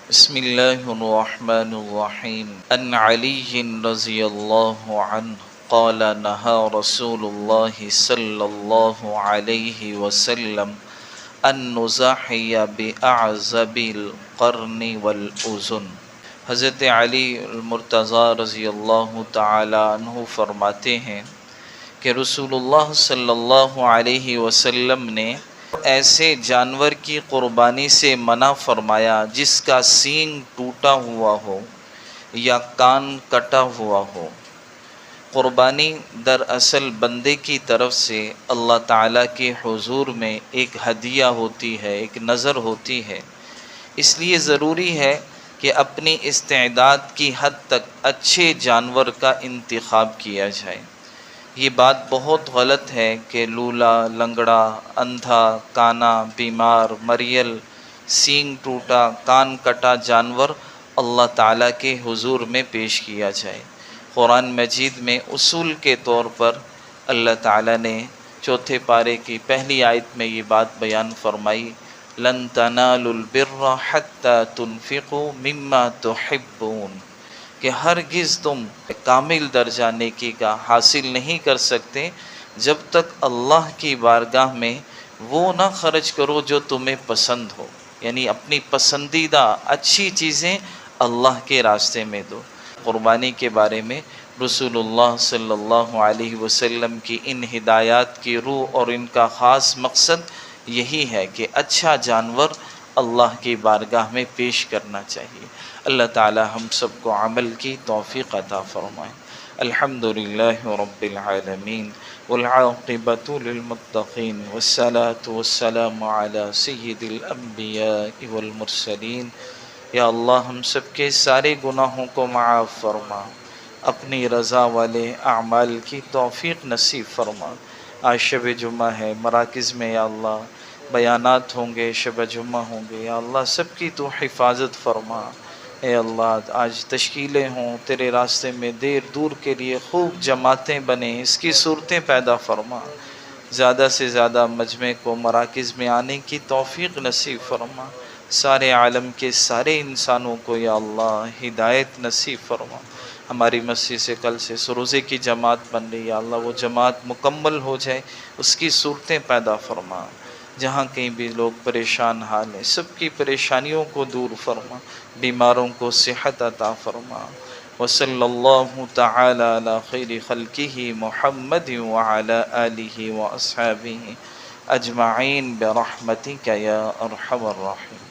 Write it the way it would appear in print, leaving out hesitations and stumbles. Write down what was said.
بسم اللہ الرحمن الرحیم ان علی رضی اللہ عنہ قال نہى رسول اللہ صلی اللہ علیہ وسلم ان نضحی بأعزب القرن والأذن۔ حضرت علی المرتضیٰ رضی اللہ تعالی عنہ فرماتے ہیں کہ رسول اللہ صلی اللہ علیہ وسلم نے ایسے جانور کی قربانی سے منع فرمایا جس کا سینگ ٹوٹا ہوا ہو یا کان کٹا ہوا ہو۔ قربانی دراصل بندے کی طرف سے اللہ تعالیٰ کے حضور میں ایک ہدیہ ہوتی ہے، ایک نذر ہوتی ہے، اس لیے ضروری ہے کہ اپنی استعداد کی حد تک اچھے جانور کا انتخاب کیا جائے۔ یہ بات بہت غلط ہے کہ لولا، لنگڑا، اندھا، کانا، بیمار، مریل، سینگ ٹوٹا، کان کٹا جانور اللہ تعالیٰ کے حضور میں پیش کیا جائے۔ قرآن مجید میں اصول کے طور پر اللہ تعالیٰ نے چوتھے پارے کی پہلی آیت میں یہ بات بیان فرمائی، لن تنالوا البر حتی تنفقوا مما تحبون، کہ ہرگز تم کامل درجہ نیکی کا حاصل نہیں کر سکتے جب تک اللہ کی بارگاہ میں وہ نہ خرچ کرو جو تمہیں پسند ہو، یعنی اپنی پسندیدہ اچھی چیزیں اللہ کے راستے میں دو۔ قربانی کے بارے میں رسول اللہ صلی اللہ علیہ وسلم کی ان ہدایات کی روح اور ان کا خاص مقصد یہی ہے کہ اچھا جانور اللہ کی بارگاہ میں پیش کرنا چاہیے۔ اللہ تعالی ہم سب کو عمل کی توفیق عطا فرمائے۔ الحمدللہ رب العالمین والعاقبۃ للمتقین والصلاة والسلام علی سید الانبیاء والمرسلین۔ یا اللہ ہم سب کے سارے گناہوں کو معاف فرما، اپنی رضا والے اعمال کی توفیق نصیب فرما۔ آج شب جمعہ ہے، مراکز میں یا اللہ بیانات ہوں گے، شب جمعہ ہوں گے، یا اللہ سب کی تو حفاظت فرما۔ اے اللہ آج تشکیلیں ہوں، تیرے راستے میں دیر دور کے لیے خوب جماعتیں بنیں، اس کی صورتیں پیدا فرما۔ زیادہ سے زیادہ مجمع کو مراکز میں آنے کی توفیق نصیب فرما۔ سارے عالم کے سارے انسانوں کو یا اللہ ہدایت نصیب فرما۔ ہماری مسجد سے کل سے سروزے کی جماعت بن رہی ہے، یا اللہ وہ جماعت مکمل ہو جائے، اس کی صورتیں پیدا فرما۔ جہاں کہیں بھی لوگ پریشان حال ہیں، سب کی پریشانیوں کو دور فرما، بیماروں کو صحت عطا فرما۔ وصلی اللہ تعالی علی خیر خلقہ محمد وعلی آلہ واصحابہ اجمعین برحمتک یا ارحم الراحمین۔